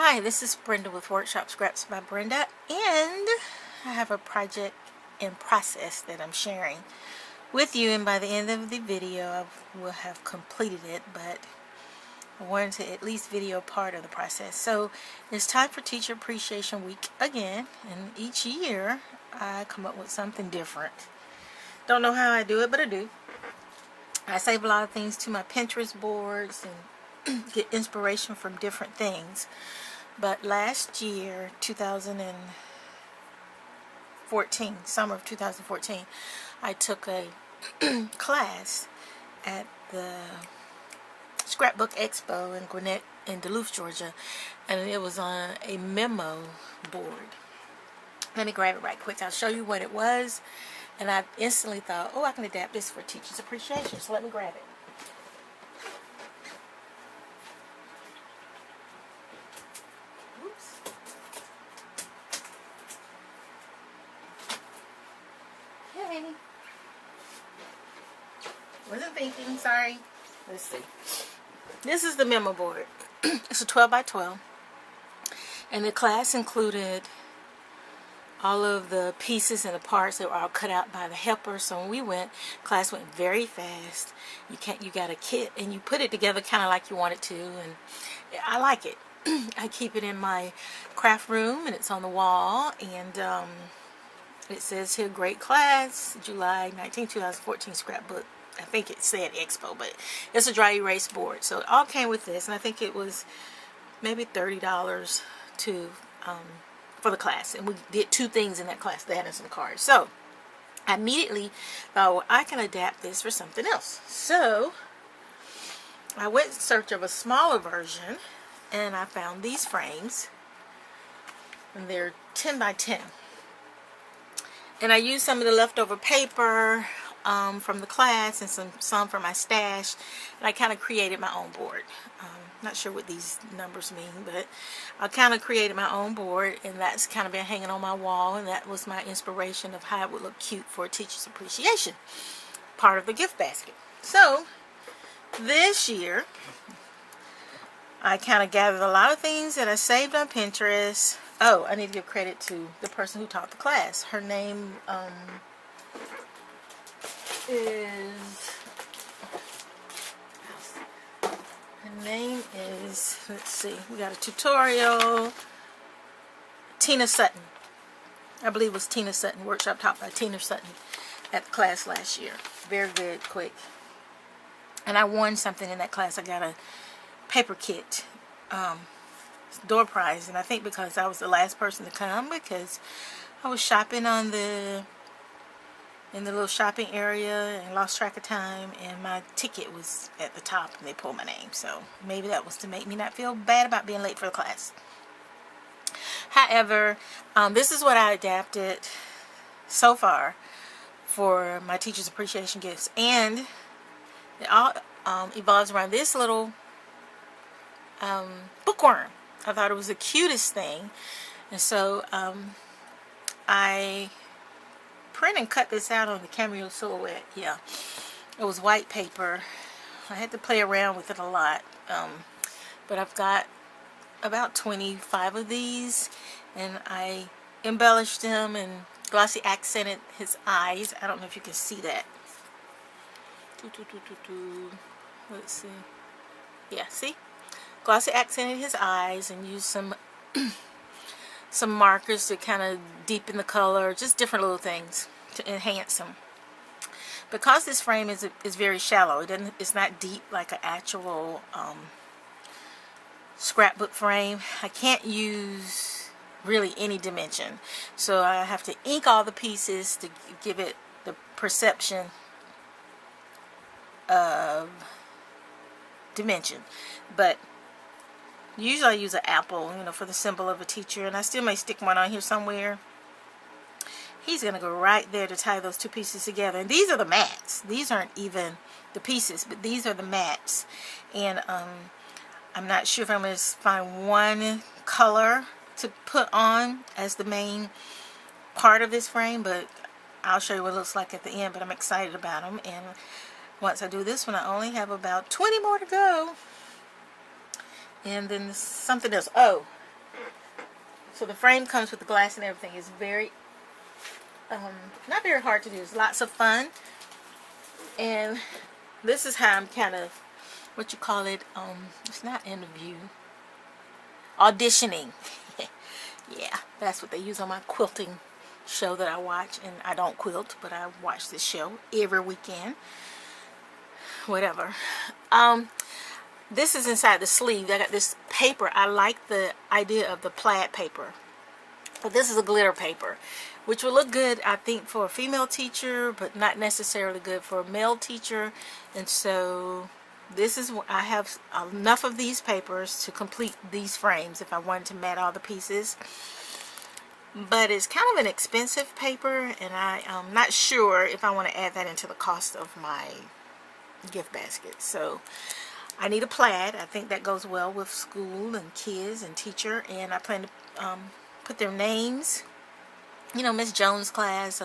Hi, this is Brenda with WorkShopScraps by Brenda, and I have a project in process that I'm sharing with you, and by the end of the video I will have completed it, but I wanted to at least video part of the process. So it's time for Teacher Appreciation Week again, and each year I come up with something different. Don't know how I do it, but I do. I save a lot of things to my Pinterest boards and get inspiration from different things. But last year, 2014, summer of 2014, I took a class at the Scrapbook Expo in Gwinnett in Duluth, Georgia, and it was on a memo board. Let me grab it right quick. I'll show you what it was, and I instantly thought, oh, I can adapt this for Teachers Appreciation, so let me grab it. Wasn't thinking, sorry. Let's see. This is the memo board. It's a 12 by 12. And the class included all of the pieces and the parts that were all cut out by the helper. So when we went, class went very fast. You got a kit and you put it together kind of like you want it to, and I like it. I keep it in my craft room, and it's on the wall, and it says here, great class, July 19, 2014 scrapbook. I think it said Expo, but it's a dry erase board. So it all came with this, and I think it was maybe $30 for the class. And we did two things in that class, that and some cards. So I immediately thought, well, I can adapt this for something else. So I went in search of a smaller version, and I found these frames, and they're 10 by 10. And I used some of the leftover paper from the class and some from my stash, and I kind of created my own board. Not sure what these numbers mean, but I kind of created my own board, and that's kind of been hanging on my wall, and that was my inspiration of how it would look cute for Teachers Appreciation, part of the gift basket. So this year I kind of gathered a lot of things that I saved on Pinterest. Oh, I need to give credit to the person who taught the class. Her name is, let's see, we got a tutorial, Tina Sutton. I believe it was Tina Sutton, workshop taught by Tina Sutton at the class last year. Very good, quick. And I won something in that class. I got a paper kit, door prize, and I think because I was the last person to come, because I was shopping in the little shopping area and lost track of time, and my ticket was at the top and they pulled my name. So maybe that was to make me not feel bad about being late for the class. However, this is what I adapted so far for my Teachers Appreciation gifts, and it all evolves around this little bookworm. I thought it was the cutest thing, and so I print and cut this out on the cameo silhouette. Yeah, it was white paper. I had to play around with it a lot, but I've got about 25 of these, and I embellished them and glossy accented his eyes. I don't know if you can see that. Let's see. Yeah, see? Glossy accented his eyes and used some markers to kind of deepen the color, just different little things to enhance them. Because this frame is very shallow, it's not deep like an actual scrapbook frame, I can't use really any dimension. So I have to ink all the pieces to give it the perception of dimension. But usually I use an apple, for the symbol of a teacher, and I still may stick one on here somewhere. He's going to go right there to tie those two pieces together. And these are the mats. These aren't even the pieces, but these are the mats. And I'm not sure if I'm going to find one color to put on as the main part of this frame, but I'll show you what it looks like at the end. But I'm excited about them. And once I do this one, I only have about 20 more to go. And then something else. Oh, So the frame comes with the glass and everything. It's very, not very hard to do. It's lots of fun. And this is how I'm kind of, what you call it, it's not interview, auditioning. Yeah, that's what they use on my quilting show that I watch. And I don't quilt, but I watch this show every weekend. Whatever. This is inside the sleeve. I got this paper. I like the idea of the plaid paper. But this is a glitter paper, which will look good, I think, for a female teacher, but not necessarily good for a male teacher. And so this is, I have enough of these papers to complete these frames if I wanted to mat all the pieces. But it's kind of an expensive paper, and I'm not sure if I want to add that into the cost of my gift basket. So I need a plaid. I think that goes well with school and kids and teacher, and I plan to put their names, you know, Miss Jones' class,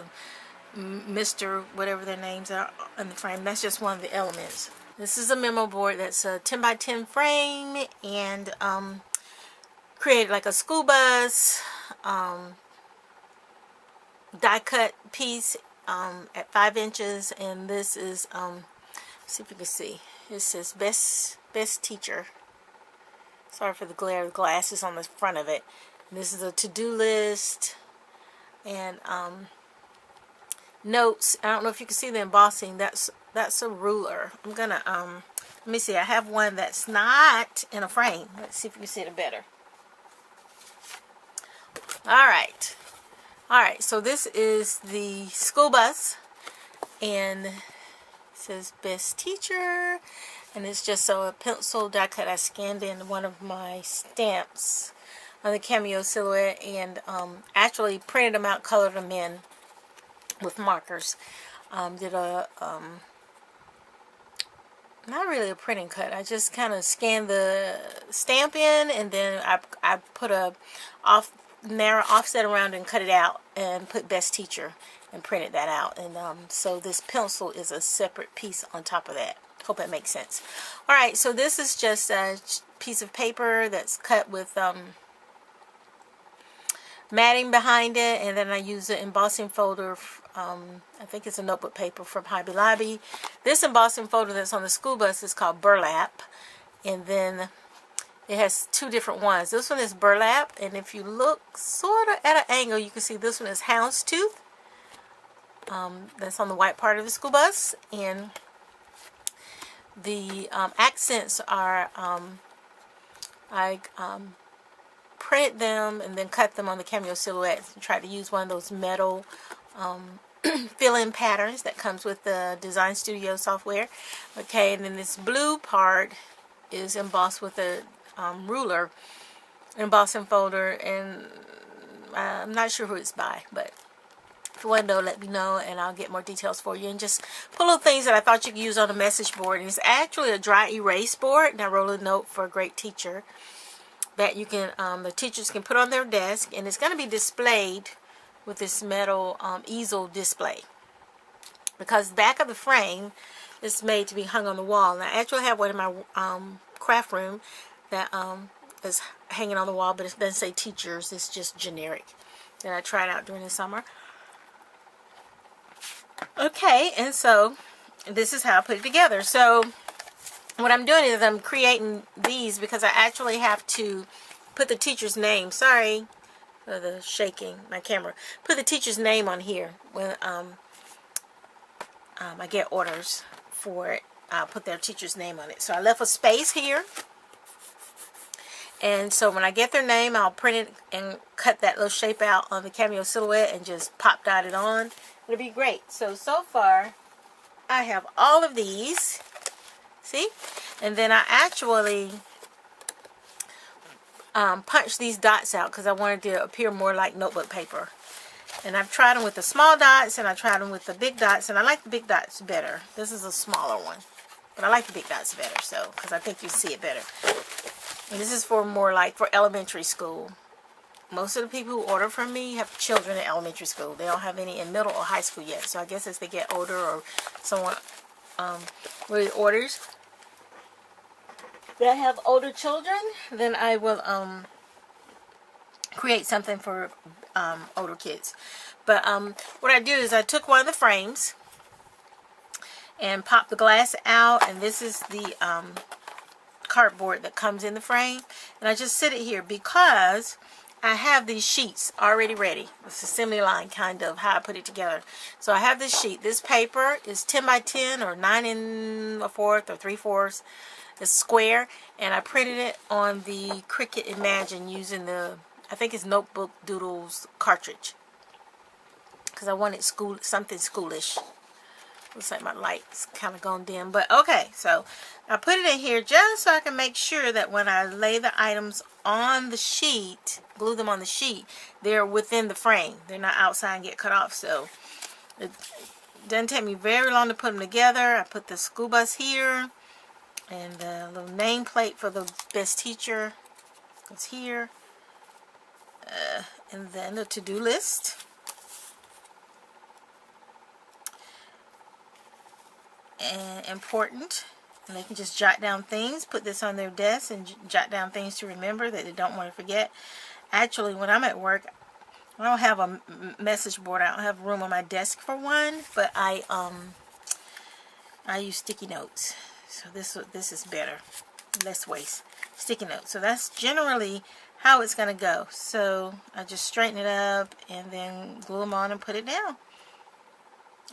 Mr. whatever their names are in the frame. That's just one of the elements. This is a memo board that's a 10 by 10 frame, and created like a school bus, die cut piece at 5 inches, and this is see if you can see. It says best teacher. Sorry for the glare. The glass is on the front of it. And this is a to-do list and notes. I don't know if you can see the embossing. That's a ruler. I'm gonna let me see. I have one that's not in a frame. Let's see if you can see it better. All right. So this is the school bus, and says best teacher, and it's just a pencil die cut. I scanned in one of my stamps on the cameo silhouette and actually printed them out, colored them in with markers. Did a not really a printing cut. I just kind of scanned the stamp in, and then I put a narrow offset around and cut it out and put best teacher and printed that out. And so this pencil is a separate piece on top of that. Hope that makes sense. Alright, so this is just a piece of paper that's cut with matting behind it, and then I use an embossing folder. I think it's a notebook paper from Hobby Lobby. This embossing folder that's on the school bus is called burlap, and then it has two different ones. This one is burlap, and if you look sort of at an angle, you can see this one is houndstooth. That's on the white part of the school bus, and the accents are I printed them and then cut them on the cameo silhouette. Tried to use one of those metal fill-in patterns that comes with the Design Studio software. Okay, and then this blue part is embossed with a ruler embossing folder, and I'm not sure who it's by, but if you want to know, let me know, and I'll get more details for you. And just put little things that I thought you could use on a message board. And it's actually a dry erase board, and I wrote a note for a great teacher that you can, the teachers can put on their desk, and it's going to be displayed with this metal easel display, because the back of the frame is made to be hung on the wall. And I actually have one in my craft room that is hanging on the wall, but it doesn't say teachers. It's just generic that I tried out during the summer. Okay, and so this is how I put it together. So what I'm doing is I'm creating these because I actually have to put the teacher's name. Sorry for the shaking, my camera. Put the teacher's name on here when I get orders for it. I'll put their teacher's name on it. So I left a space here. And so when I get their name, I'll print it and cut that little shape out on the cameo silhouette and just pop dot it on. It'll be great. So far, I have all of these. See? And then I actually punched these dots out because I wanted to appear more like notebook paper. And I've tried them with the small dots, and I tried them with the big dots, and I like the big dots better. This is a smaller one, but I like the big dots better, so because I think you see it better. And this is for more like for elementary school. Most of the people who order from me have children in elementary school. They don't have any in middle or high school yet. So I guess as they get older, or someone really orders that have older children, then I will create something for older kids. But what I do is I took one of the frames and popped the glass out, and this is the cardboard that comes in the frame, and I just sit it here because I have these sheets already ready. This assembly line kind of how I put it together. So I have this sheet. This paper is 10 by 10 or 9 1/4 or 3/4. It's square, and I printed it on the Cricut Imagine using the, I think it's Notebook Doodles cartridge, because I wanted something schoolish. Looks like my light's kind of gone dim, but okay. So I put it in here just so I can make sure that when I lay the items on the sheet, glue them on the sheet, they're within the frame. They're not outside and get cut off. So it doesn't take me very long to put them together. I put the school bus here, and the little nameplate for the best teacher is here, and then the to-do list. And important, and they can just jot down things, put this on their desk and jot down things to remember that they don't want to forget. Actually, when I'm at work, I don't have a message board. I don't have room on my desk for one, but I use sticky notes. So this is better, less waste. Sticky notes. So that's generally how it's going to go. So I just straighten it up and then glue them on and put it down.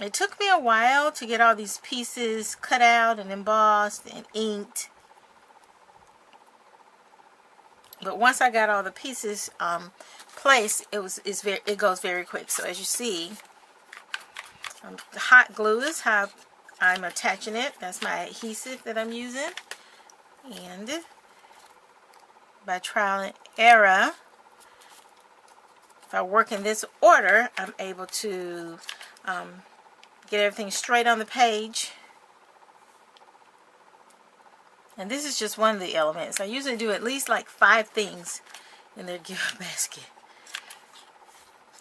It took me a while to get all these pieces cut out and embossed and inked. But once I got all the pieces placed, it goes very quick. So as you see, the hot glue is how I'm attaching it. That's my adhesive that I'm using. And by trial and error, if I work in this order, I'm able to get everything straight on the page. And this is just one of the elements. I usually do at least like 5 things in their gift basket.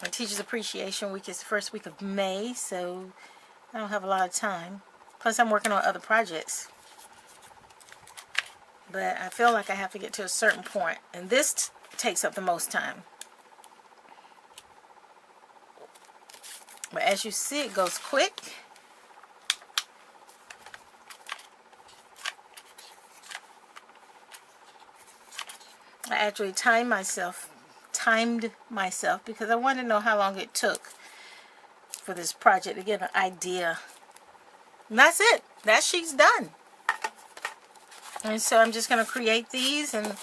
My Teacher's Appreciation Week is the first week of May, so I don't have a lot of time. Plus I'm working on other projects. But I feel like I have to get to a certain point, and this takes up the most time. But as you see, it goes quick. I actually timed myself because I wanted to know how long it took for this project to get an idea. And that's it. That sheet's done. And so I'm just going to create these, and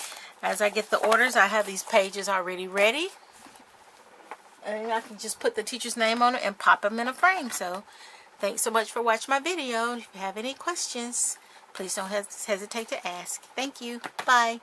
as I get the orders, I have these pages already ready. And I can just put the teacher's name on it and pop them in a frame. So thanks so much for watching my video. If you have any questions, please don't hesitate to ask. Thank you. Bye.